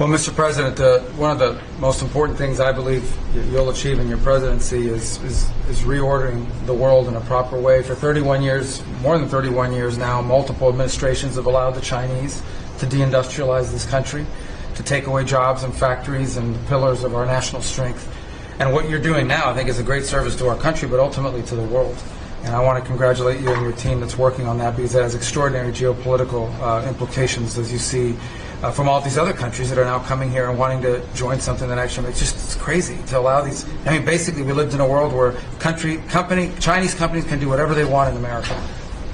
Well, Mr. President, one of the most important things I believe you'll achieve in your presidency is reordering the world in a proper way. For 31 years, more than 31 years now, multiple administrations have allowed the Chinese to deindustrialize this country, to take away jobs and factories and the pillars of our national strength. And what you're doing now, I think, is a great service to our country, but ultimately to the world. And I want to congratulate you and your team that's working on that, because it has extraordinary geopolitical implications, as you see, from all these other countries that are now coming here and wanting to join something that actually makes it's crazy to allow these. I mean, basically, we lived in a world where Chinese companies can do whatever they want in America,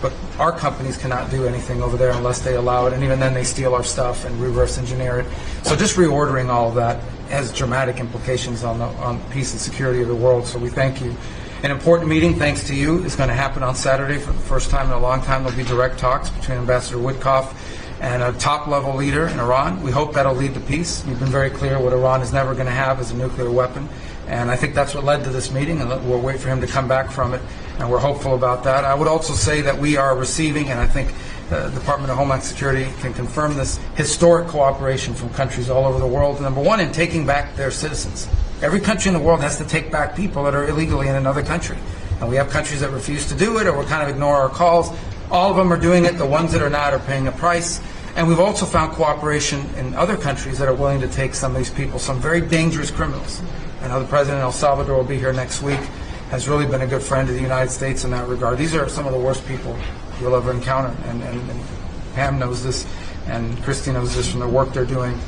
but our companies cannot do anything over there unless they allow it, and even then they steal our stuff and reverse engineer it. So just reordering all of that has dramatic implications on peace and security of the world, so we thank you. An important meeting, thanks to you, is going to happen on Saturday for the first time in a long time. There'll be direct talks between Ambassador Witkoff and a top-level leader in Iran. We hope that'll lead to peace. You've been very clear what Iran is never going to have is a nuclear weapon, and I think that's what led to this meeting, and we'll wait for him to come back from it, and we're hopeful about that. I would also say that we are receiving, and I think the Department of Homeland Security can confirm this, historic cooperation from countries all over the world. Number one, in taking back their citizens. Every country in the world has to take back people that are illegally in another country. And we have countries that refuse to do it or will kind of ignore our calls. All of them are doing it. The ones that are not are paying a price. And we've also found cooperation in other countries that are willing to take some of these people, some very dangerous criminals. I know the President of El Salvador will be here next week, has really been a good friend of the United States in that regard. These are some of the worst people you'll ever encounter. And Pam knows this, and Christy knows this from the work they're doing.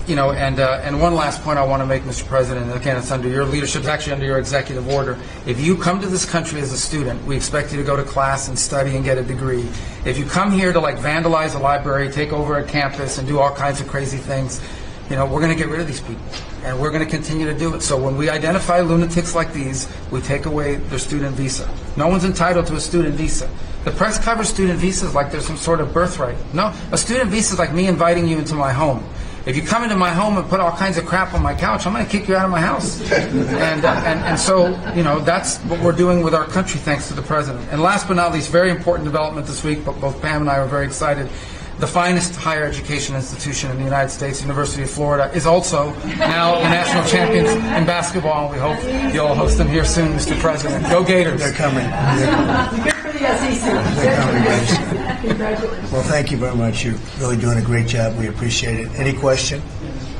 And one last point I want to make, Mr. President, and again, it's under your leadership, it's actually under your executive order. If you come to this country as a student, we expect you to go to class and study and get a degree. If you come here to vandalize a library, take over a campus, and do all kinds of crazy things, we're going to get rid of these people, and we're going to continue to do it. So when we identify lunatics like these, we take away their student visa. No one's entitled to a student visa. The press covers student visas like there's some sort of birthright. No, a student visa is like me inviting you into my home. If you come into my home and put all kinds of crap on my couch, I'm going to kick you out of my house. And so, that's what we're doing with our country, thanks to the President. And last but not least, very important development this week, but both Pam and I are very excited. The finest higher education institution in the United States, University of Florida, is also now the national champions in basketball, and we hope you'll host them here soon, Mr. President. Go Gators. They're coming. Good for the SEC. They're coming. Congratulations. Well, thank you very much. You're really doing a great job. We appreciate it. Any question?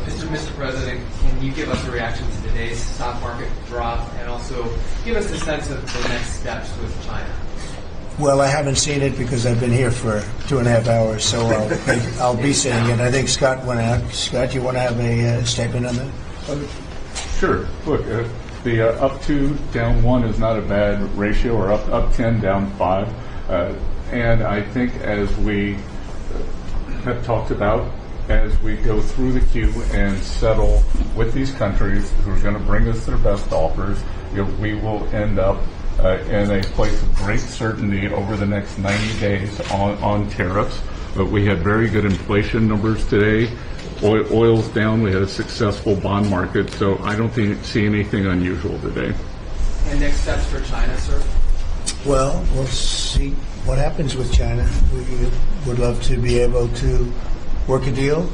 Mr. President, can you give us a reaction to today's stock market drop, and also give us a sense of the next steps with China? Well, I haven't seen it because I've been here for 2.5 hours, so I'll be seeing it. I think Scott went out. Scott, you want to have a statement on that? Sure. Look, the up 2, down 1 is not a bad ratio, or up 10, down 5. And I think, as we have talked about, as we go through the queue and settle with these countries who are going to bring us their best offers, we will end up in a place of great certainty over the next 90 days on tariffs. But we had very good inflation numbers today. Oil's down. We had a successful bond market. So I don't see anything unusual today. And next steps for China, sir? Well, we'll see what happens with China. We would love to be able to work a deal.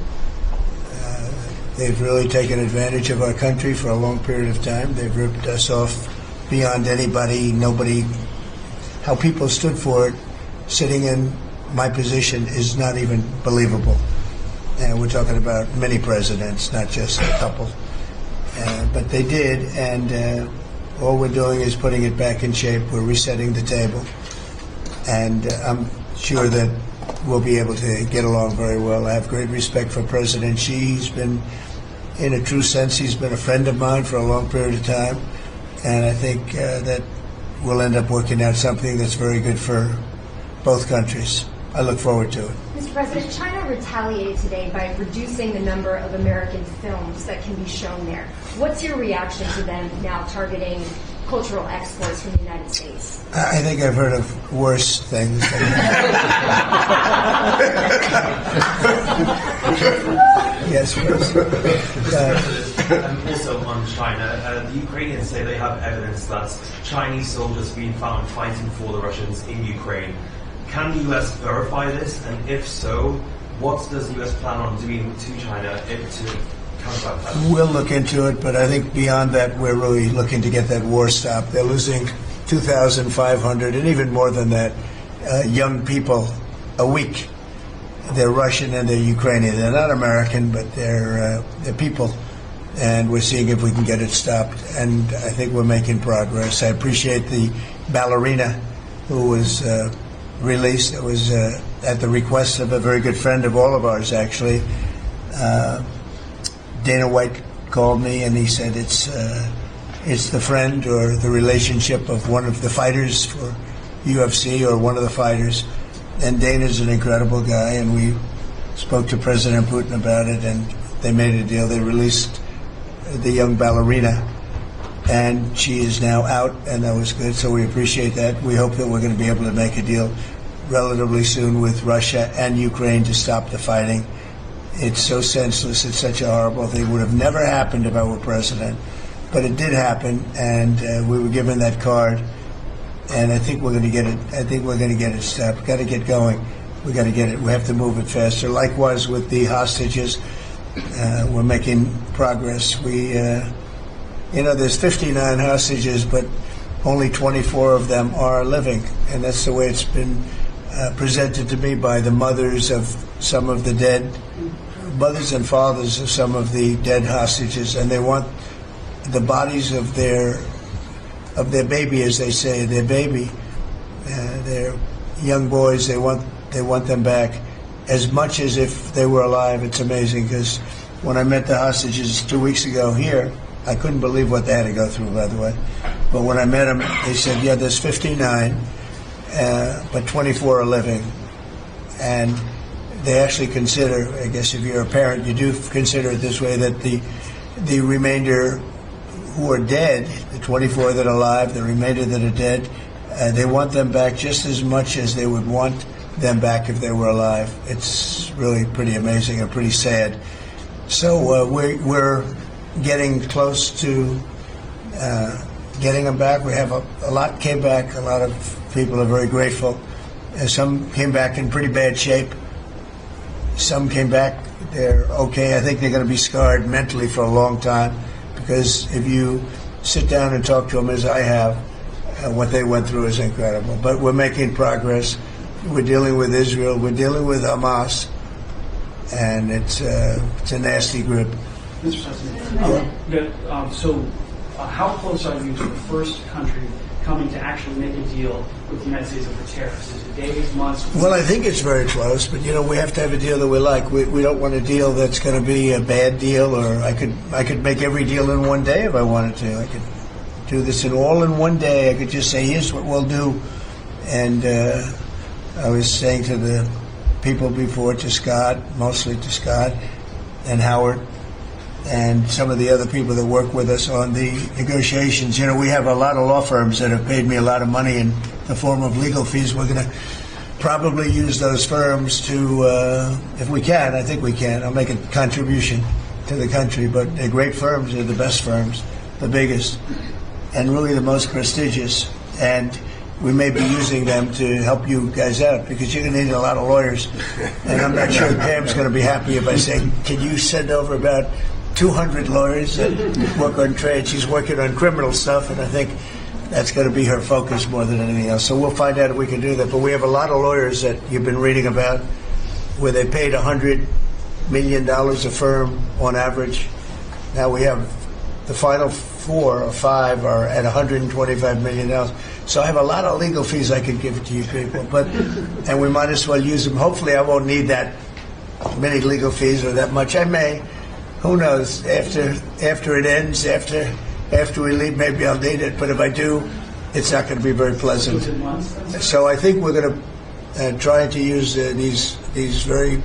They've really taken advantage of our country for a long period of time. They've ripped us off beyond nobody. How people stood for it, sitting in my position, is not even believable. And we're talking about many presidents, not just a couple. But they did, and all we're doing is putting it back in shape. We're resetting the table. And I'm sure that we'll be able to get along very well. I have great respect for President Xi. He's been, in a true sense, he's been a friend of mine for a long period of time. And I think that we'll end up working out something that's very good for both countries. I look forward to it. Mr. President, China retaliated today by reducing the number of American films that can be shown there. What's your reaction to them now targeting cultural exports from the United States? I think I've heard of worse things. Yes, please. Also on China, the Ukrainians say they have evidence that Chinese soldiers being found fighting for the Russians in Ukraine. Can the U.S. verify this? And if so, what does the US plan on doing to China to counteract that? We'll look into it, but I think beyond that, we're really looking to get that war stopped. They're losing 2,500 and even more than that young people a week. They're Russian and they're Ukrainian. They're not American, but they're people. And we're seeing if we can get it stopped. And I think we're making progress. I appreciate the ballerina who was released. It was at the request of a very good friend of all of ours, actually. Dana White called me and he said it's the friend or the relationship of one of the fighters for UFC or one of the fighters. And Dana's an incredible guy, and we spoke to President Putin about it, and they made a deal. They released the young ballerina, and she is now out, and that was good, so we appreciate that. We hope that we're going to be able to make a deal relatively soon with Russia and Ukraine to stop the fighting. It's so senseless. It's such a horrible thing. It would have never happened if I were president, but it did happen, and we were given that card. And I think we're going to get it. I think we're going to get it stopped. Got to get going. We got to get it. We have to move it faster. Likewise with the hostages, we're making progress. We, there's 59 hostages, but only 24 of them are living, and that's the way it's been presented to me by the mothers of some of the dead, mothers and fathers of some of the dead hostages, and they want the bodies of their baby, as they say, their baby, their young boys. They want them back as much as if they were alive. It's amazing because when I met the hostages 2 weeks ago here, I couldn't believe what they had to go through, by the way. But when I met them, they said, yeah, there's 59, but 24 are living. And they actually consider, I guess if you're a parent, you do consider it this way, that the remainder who are dead, the 24 that are alive, the remainder that are dead, they want them back just as much as they would want them back if they were alive. It's really pretty amazing and pretty sad. So we're getting close to getting them back. We have a lot came back. A lot of people are very grateful. Some came back in pretty bad shape. Some came back, they're okay. I think they're going to be scarred mentally for a long time. Because if you sit down and talk to them, as I have, what they went through is incredible. But we're making progress. We're dealing with Israel. We're dealing with Hamas, and it's a nasty grip. Mr. President, how close are you to the first country coming to actually make a deal with the United States over tariffs? Is it days, months? Well, I think it's very close, but we have to have a deal that we like. We don't want a deal that's going to be a bad deal, or I could make every deal in one day if I wanted to. I could do this all in one day. I could just say, here's what we'll do. And I was saying to the people before, to Scott, mostly to Scott and Howard, and some of the other people that work with us on the negotiations. We have a lot of law firms that have paid me a lot of money in the form of legal fees. We're going to probably use those firms to, if we can, I think we can. I'll make a contribution to the country, but they're great firms. They're the best firms, the biggest, and really the most prestigious. And we may be using them to help you guys out because you're going to need a lot of lawyers. And I'm not sure Pam's going to be happy if I say, can you send over about 200 lawyers that work on trade? She's working on criminal stuff, and I think that's going to be her focus more than anything else. So we'll find out if we can do that. But we have a lot of lawyers that you've been reading about where they paid $100 million a firm on average. Now we have the final 4 or 5 are at $125 million. So I have a lot of legal fees I could give to you people, and we might as well use them. Hopefully I won't need that many legal fees or that much. I may. Who knows? After it ends, after we leave, maybe I'll need it. But if I do, it's not going to be very pleasant. So I think we're going to try to use these very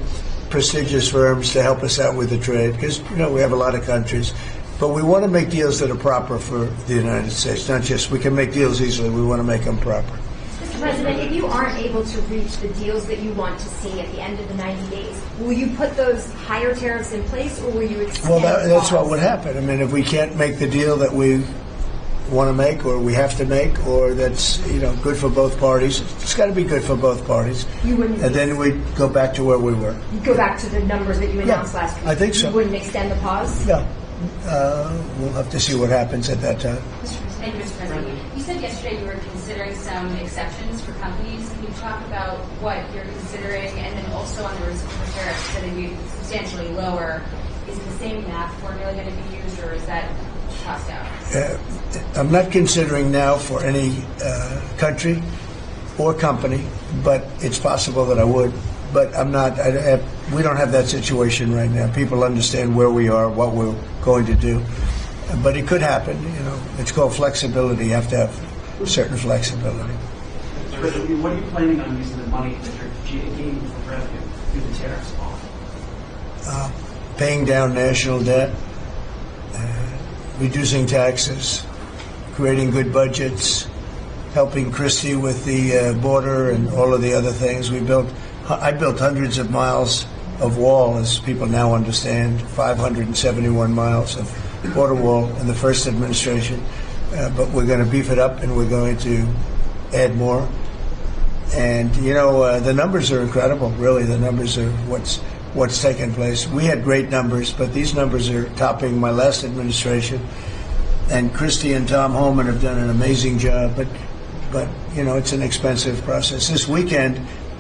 prestigious firms to help us out with the trade because we have a lot of countries. But we want to make deals that are proper for the United States, not just we can make deals easily. We want to make them proper. Mr. President, if you aren't able to reach the deals that you want to see at the end of the 90 days, will you put those higher tariffs in place or will you extend Well, that's laws? what would happen. I mean, if we can't make the deal that we want to make, or we have to make, or that's good for both parties. It's got to be good for both parties. You wouldn't. And then we go back to where we were. You go back to the numbers that you announced last week. I think so. You wouldn't extend the pause. Yeah, we'll have to see what happens at that time. Thank you, Mr. President. You said yesterday you were considering some exceptions for companies. Can you talk about what you're considering, and then also on the reciprocal tariffs that would be substantially lower? Is the same math formula going to be used, or is that tossed out? I'm not considering now for any country or company, but it's possible that I would. But I'm not. We don't have that situation right now. People understand where we are, what we're going to do. But it could happen. It's called flexibility. You have to have certain flexibility. President, what are you planning on using the money that you're gaining from revenue through the tariffs on? Paying down national debt, reducing taxes, creating good budgets, helping Christie with the border and all of the other things. I built hundreds of miles of wall, as people now understand, 571 miles of border wall in the first administration. But we're going to beef it up, and we're going to add more. And the numbers are incredible. Really, the numbers are what's taken place. We had great numbers, but these numbers are topping my last administration. And Christie and Tom Homan have done an amazing job. But it's an expensive process. This weekend,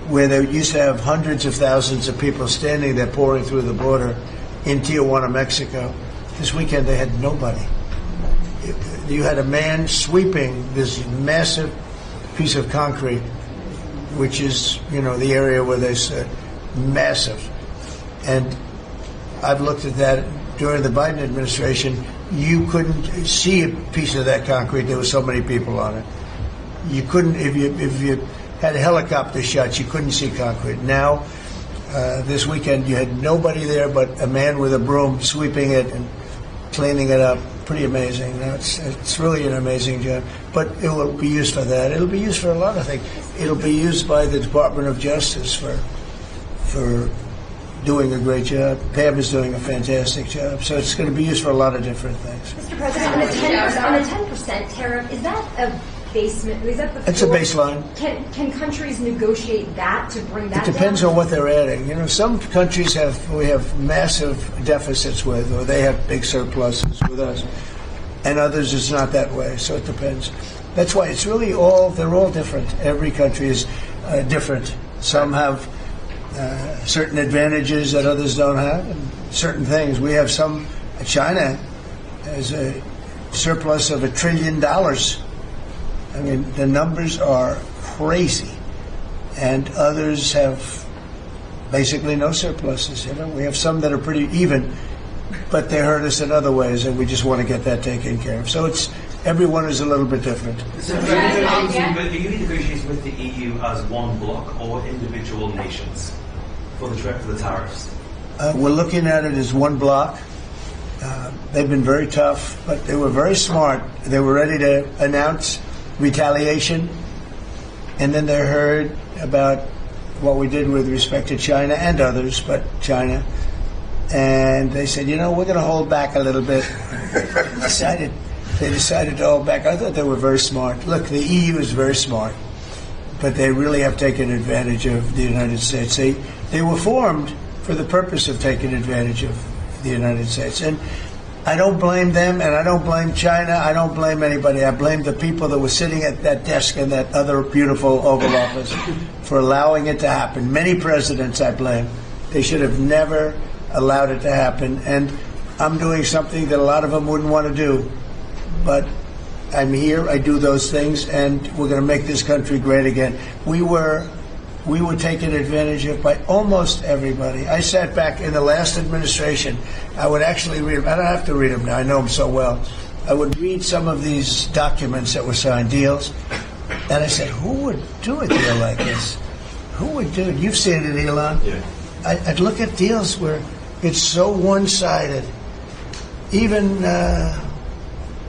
where they used to have hundreds of thousands of people standing there pouring through the border in Tijuana, Mexico, this weekend they had nobody. You had a man sweeping this massive piece of concrete, which is, the area where they said massive. And I've looked at that during the Biden administration. You couldn't see a piece of that concrete. There were so many people on it. You couldn't, if you had helicopter shots, you couldn't see concrete. Now, this weekend, you had nobody there but a man with a broom sweeping it and cleaning it up. Pretty amazing. It's really an amazing job. But it will be used for that. It'll be used for a lot of things. It'll be used by the Department of Justice for doing a great job. Pam is doing a fantastic job. So it's going to be used for a lot of different things. Mr. President, on the 10% tariff, is that a basement? Is that the? It's a baseline. Can countries negotiate that to bring that? It depends down? on what they're adding. Some countries we have massive deficits with, or they have big surpluses with us, and others it's not that way. So it depends. That's why it's really they're all different. Every country is different. Some have certain advantages that others don't have, and certain things. We have some. China has a surplus of $1 trillion. I mean, the numbers are crazy, and others have basically no surpluses. We have some that are pretty even, but they hurt us in other ways, and we just want to get that taken care of. So everyone is a little bit different. So are you negotiating with the EU as one bloc or individual nations for the tariffs? We're looking at it as one bloc. They've been very tough, but they were very smart. They were ready to announce retaliation, and then they heard about what we did with respect to China and others, but China, and they said, we're going to hold back a little bit. They decided to hold back. I thought they were very smart. Look, the EU is very smart, but they really have taken advantage of the United States. They were formed for the purpose of taking advantage of the United States, and I don't blame them, and I don't blame China. I don't blame anybody. I blame the people that were sitting at that desk in that other beautiful Oval Office for allowing it to happen. Many presidents I blame. They should have never allowed it to happen. And I'm doing something that a lot of them wouldn't want to do. But I'm here. I do those things, and we're going to make this country great again. We were taken advantage of by almost everybody. I sat back in the last administration. I would actually read them. I don't have to read them now. I know them so well. I would read some of these documents that were signed, deals, and I said, who would do a deal like this? Who would do it? You've seen it, Elon. Yeah. I'd look at deals where it's so one-sided. Even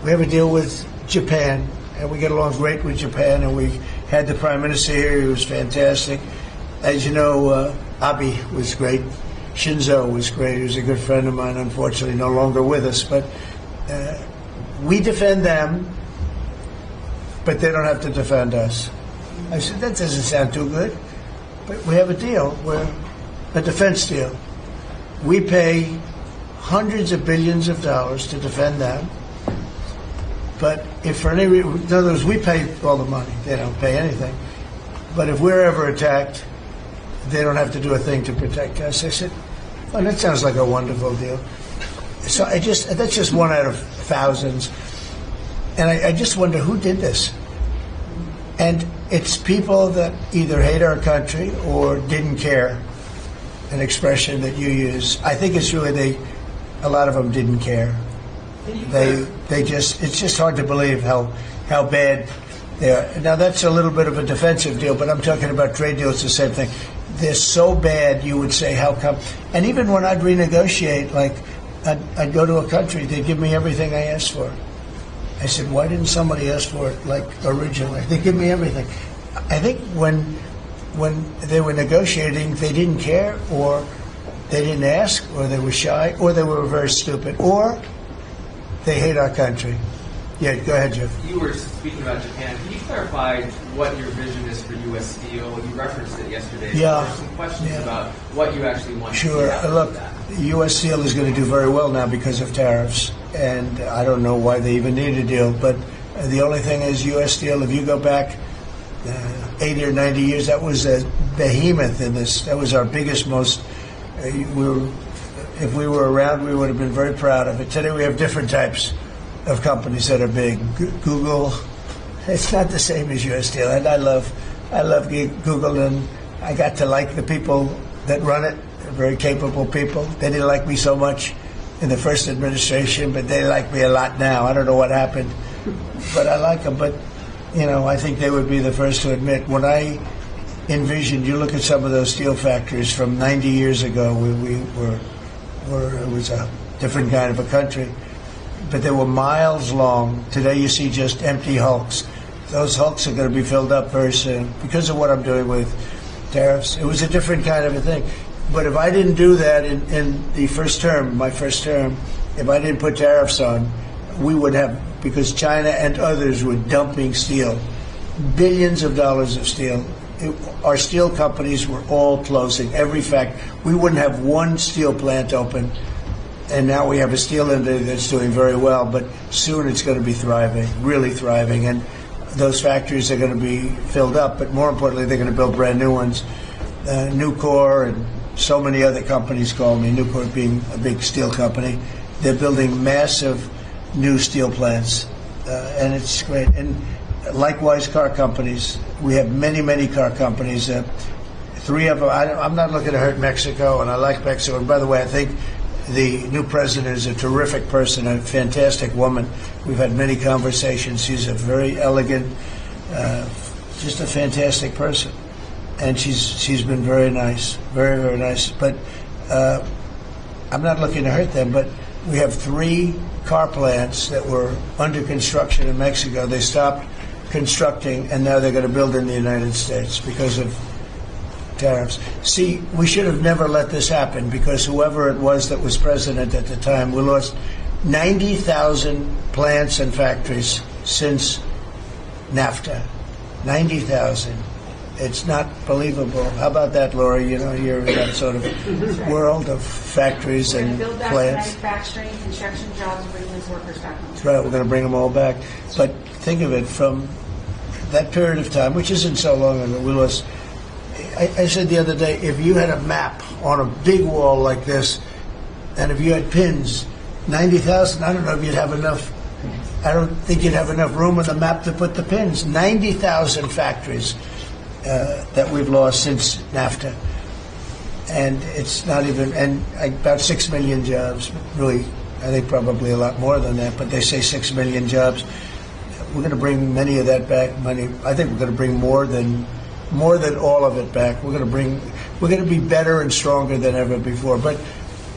we have a deal with Japan, and we get along great with Japan, and we had the Prime Minister here. He was fantastic. As you know, Abe was great. Shinzo was great. He was a good friend of mine, unfortunately no longer with us. But we defend them, but they don't have to defend us. I said, that doesn't sound too good. But we have a deal, where a defense deal. We pay hundreds of billions of dollars to defend them. But if for any reason, in other words, we pay all the money. They don't pay anything. But if we're ever attacked, they don't have to do a thing to protect us. I said, oh, that sounds like a wonderful deal. So that's just one out of thousands. And I just wonder who did this. And it's people that either hate our country or didn't care, an expression that you use. I think it's really a lot of them didn't care. It's just hard to believe how bad they are. Now that's a little bit of a defensive deal, but I'm talking about trade deals, the same thing. They're so bad, you would say, how come? And even when I'd renegotiate, like I'd go to a country, they'd give me everything I asked for. I said, why didn't somebody ask for it like originally? They give me everything. I think when they were negotiating, they didn't care, or they didn't ask, or they were shy, or they were very stupid, or they hate our country. Yeah, go ahead, Jeff. You were speaking about Japan. Can you clarify what your vision is for U.S. Steel? You referenced it yesterday. Yeah. There's some questions about what you actually want Sure. to see out of Look, that. U.S. Steel is going to do very well now because of tariffs, and I don't know why they even need a deal. But the only thing is, U.S. Steel, if you go back 80 or 90 years, that was a behemoth in this. That was our biggest, most. If we were around, we would have been very proud of it. Today we have different types of companies that are big. Google, it's not the same as U.S. Steel, and I love Google, and I got to like the people that run it. They're very capable people. They didn't like me so much in the first administration, but they like me a lot now. I don't know what happened, but I like them. But I think they would be the first to admit, when I envisioned, you look at some of those steel factories from 90 years ago, it was a different kind of a country, but they were miles long. Today you see just empty hulks. Those hulks are going to be filled up very soon because of what I'm doing with tariffs. It was a different kind of a thing. But if I didn't do that in the first term, my first term, if I didn't put tariffs on, we would have, because China and others were dumping steel, billions of dollars of steel. Our steel companies were all closing. Every fact, we wouldn't have one steel plant open. And now we have a steel industry that's doing very well, but soon it's going to be thriving, really thriving. And those factories are going to be filled up, but more importantly, they're going to build brand new ones. Nucor and so many other companies call me, Nucor being a big steel company. They're building massive new steel plants, and it's great. And likewise, car companies. We have many, many car companies. 3 of them, I'm not looking to hurt Mexico, and I like Mexico. And by the way, I think the new president is a terrific person, a fantastic woman. We've had many conversations. She's a very elegant, just a fantastic person. And she's been very nice, very, very nice. But I'm not looking to hurt them, but we have 3 car plants that were under construction in Mexico. They stopped constructing, and now they're going to build in the United States because of tariffs. See, we should have never let this happen, because whoever it was that was president at the time, we lost 90,000 plants and factories since NAFTA. 90,000. It's not believable. How about that, Laura? You're in that sort of world of factories and build back plants. manufacturing, construction jobs, and bring those workers back home. That's right. We're going to bring them all back. But think of it, from that period of time, which isn't so long ago, we lost. I said the other day, if you had a map on a big wall like this, and if you had pins, 90,000, I don't know if you'd have enough. I don't think you'd have enough room on the map to put the pins. 90,000 factories that we've lost since NAFTA. And it's not even, and about 6 million jobs. Really, I think probably a lot more than that, but they say 6 million jobs. We're going to bring many of that back. I think we're going to bring more than all of it back. We're going to be better and stronger than ever before. But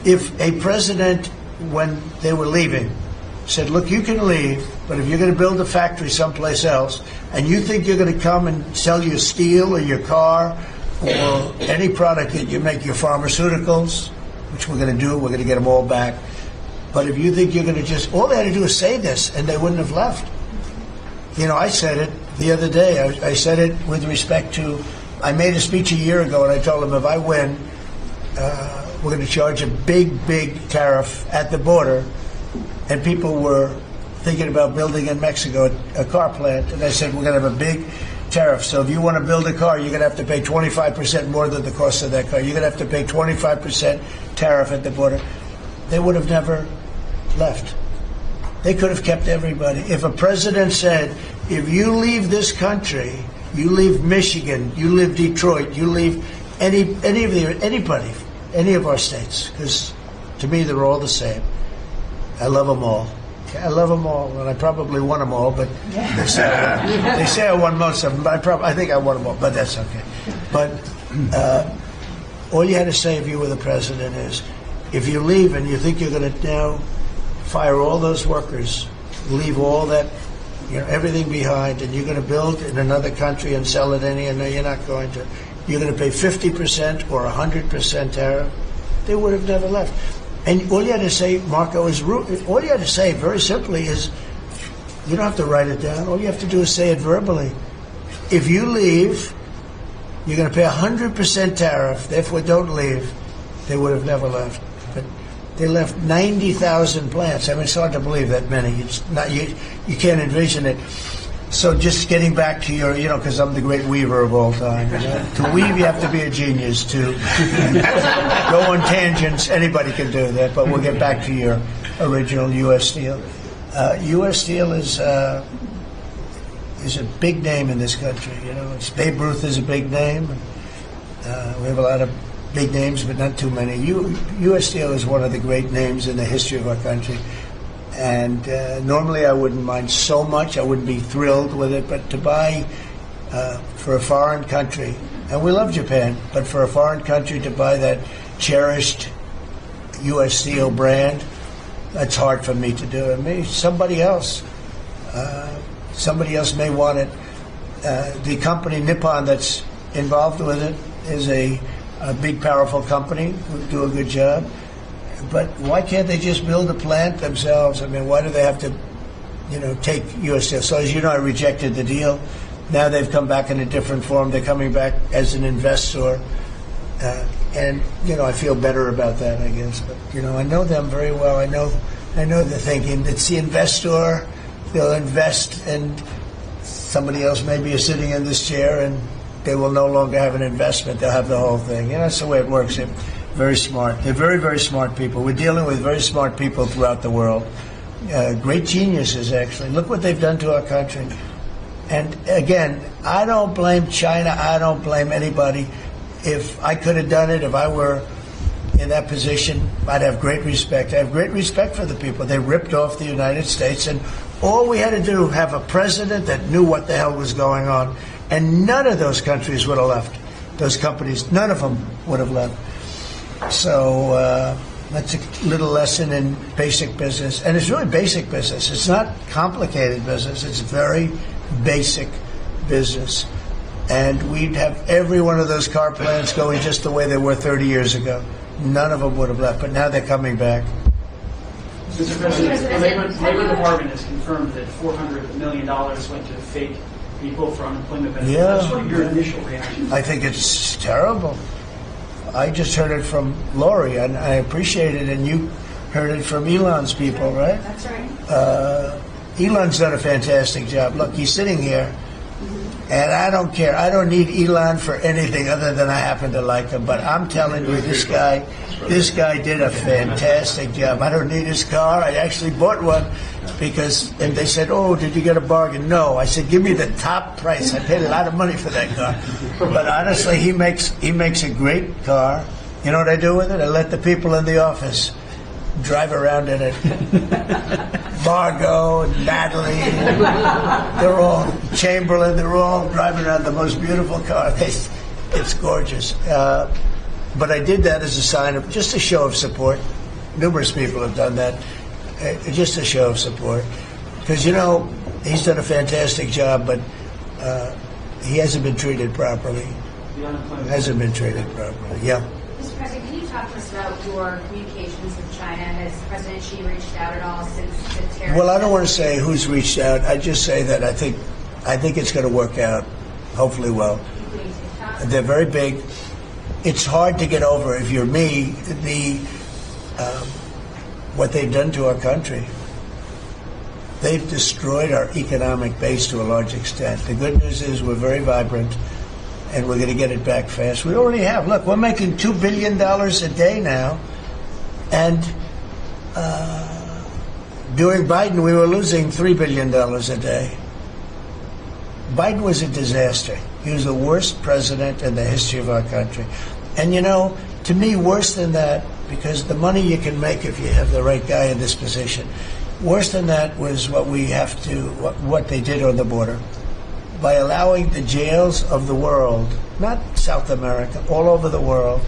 if a president, when they were leaving, said, look, you can leave, but if you're going to build a factory someplace else, and you think you're going to come and sell your steel or your car or any product that you make, your pharmaceuticals, which we're going to do, we're going to get them all back. But if you think you're going to all they had to do is say this, and they wouldn't have left. I said it the other day. I said it with respect to, I made a speech a year ago, and I told them if I win, we're going to charge a big, big tariff at the border. And people were thinking about building in Mexico a car plant. And I said, we're going to have a big tariff. So if you want to build a car, you're going to have to pay 25% more than the cost of that car. You're going to have to pay 25% tariff at the border. They would have never left. They could have kept everybody. If a president said, if you leave this country, you leave Michigan, you leave Detroit, you leave anybody, any of our states, because to me they're all the same. I love them all. I love them all, and I probably won them all, but they say I won most of them, but I think I won them all, but that's okay. But all you had to say if you were the president is, if you leave and you think you're going to now fire all those workers, leave all that, everything behind, and you're going to build in another country and sell it any, and no, you're not going to. You're going to pay 50% or 100% tariff. They would have never left. And all you had to say, Marco, all you had to say very simply is, you don't have to write it down. All you have to do is say it verbally. If you leave, you're going to pay 100% tariff. Therefore, don't leave. They would have never left. But they left 90,000 plants. I mean, it's hard to believe that many. It's not, you can't envision it. So just getting back to your, because I'm the great weaver of all time. To weave, you have to be a genius. To go on tangents, anybody can do that. But we'll get back to your original U.S. Steel. U.S. Steel is a big name in this country. Babe Ruth is a big name. We have a lot of big names, but not too many. U.S. Steel is one of the great names in the history of our country. And normally I wouldn't mind so much. I wouldn't be thrilled with it. But to buy for a foreign country, and we love Japan, but for a foreign country to buy that cherished U.S. Steel brand, that's hard for me to do. And maybe somebody else may want it. The company Nippon that's involved with it is a big, powerful company who do a good job. But why can't they just build a plant themselves? I mean, why do they have to, take U.S. Steel? So as you know, I rejected the deal. Now they've come back in a different form. They're coming back as an investor. And, I feel better about that, I guess. But, I know them very well. I know the thinking. It's the investor. They'll invest, and somebody else maybe is sitting in this chair, and they will no longer have an investment. They'll have the whole thing. That's the way it works. They're very smart. They're very, very smart people. We're dealing with very smart people throughout the world. Great geniuses, actually. Look what they've done to our country. And again, I don't blame China. I don't blame anybody. If I could have done it, if I were in that position, I'd have great respect. I have great respect for the people. They ripped off the United States, and all we had to do, have a president that knew what the hell was going on. And none of those countries would have left. Those companies, none of them would have left. So that's a little lesson in basic business. And it's really basic business. It's not complicated business. It's very basic business. And we'd have every one of those car plants going just the way they were 30 years ago. None of them would have left. But now they're coming back. Mr. President, the Labor Department has confirmed that $400 million went to fake people for unemployment benefits. Yeah. That's sort of your initial reaction. I think it's terrible. I just heard it from Lori, and I appreciate it, and you heard it from Elon's people, right? That's right. Elon's done a fantastic job. Look, he's sitting here, and I don't care. I don't need Elon for anything other than I happen to like him. But I'm telling you, this guy did a fantastic job. I don't need his car. I actually bought one and they said, "Oh, did you get a bargain?" No. I said, "Give me the top price." I paid a lot of money for that car. But honestly, he makes a great car. You know what I do with it? I let the people in the office drive around in it. Margot and Natalie, they're all Chamberlain. They're all driving around the most beautiful car. It's gorgeous. But I did that as a sign of just a show of support. Numerous people have done that. Just a show of support. Because, he's done a fantastic job, but he hasn't been treated properly. The unemployment. Hasn't been treated properly, yeah. Mr. President, can you talk to us about your communications with China? Has President Xi reached out at all since the tariff? Well, I don't want to say who's reached out. I just say that I think it's going to work out, hopefully well. Including TikTok? They're very big. It's hard to get over, if you're me, what they've done to our country. They've destroyed our economic base to a large extent. The good news is we're very vibrant, and we're going to get it back fast. We already have. Look, we're making $2 billion a day now, and during Biden, we were losing $3 billion a day. Biden was a disaster. He was the worst president in the history of our country. And you know, to me, worse than that, because the money you can make if you have the right guy in this position, worse than that was what they did on the border. By allowing the jails of the world, not South America, all over the world,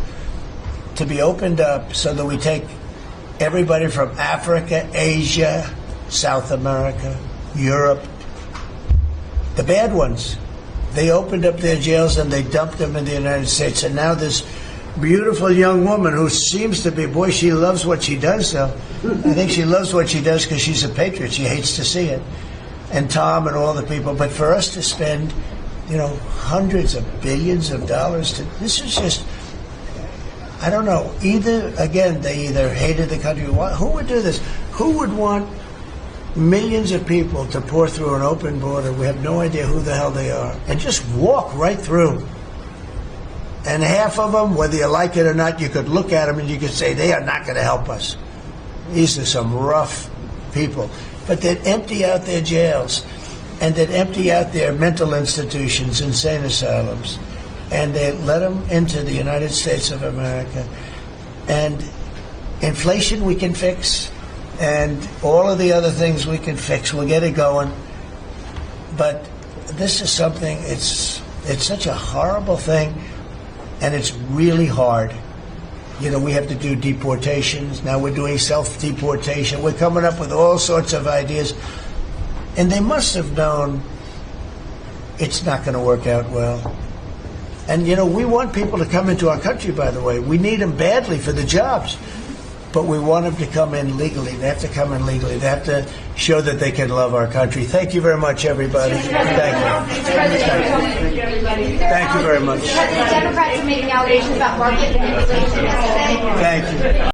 to be opened up so that we take everybody from Africa, Asia, South America, Europe, the bad ones. They opened up their jails and they dumped them in the United States. And now this beautiful young woman who seems to be, boy, she loves what she does, though. I think she loves what she does because she's a patriot. She hates to see it. And Tom and all the people. But for us to spend, hundreds of billions of dollars this is just, I don't know. They either hated the country. Who would do this? Who would want millions of people to pour through an open border? We have no idea who the hell they are. And just walk right through. And half of them, whether you like it or not, you could look at them and you could say, they are not going to help us. These are some rough people. But they'd empty out their jails, and they'd empty out their mental institutions, insane asylums, and they'd let them into the United States of America. And inflation we can fix, and all of the other things we can fix. We'll get it going. But this is something, it's such a horrible thing, and it's really hard. We have to do deportations. Now we're doing self-deportation. We're coming up with all sorts of ideas. And they must have known it's not going to work out well. And, we want people to come into our country, by the way. We need them badly for the jobs. But we want them to come in legally. They have to come in legally. They have to show that they can love our country. Thank you very much, everybody. Thank you. Thank you very much. The Democrats are making allegations about market manipulation yesterday. Thank you.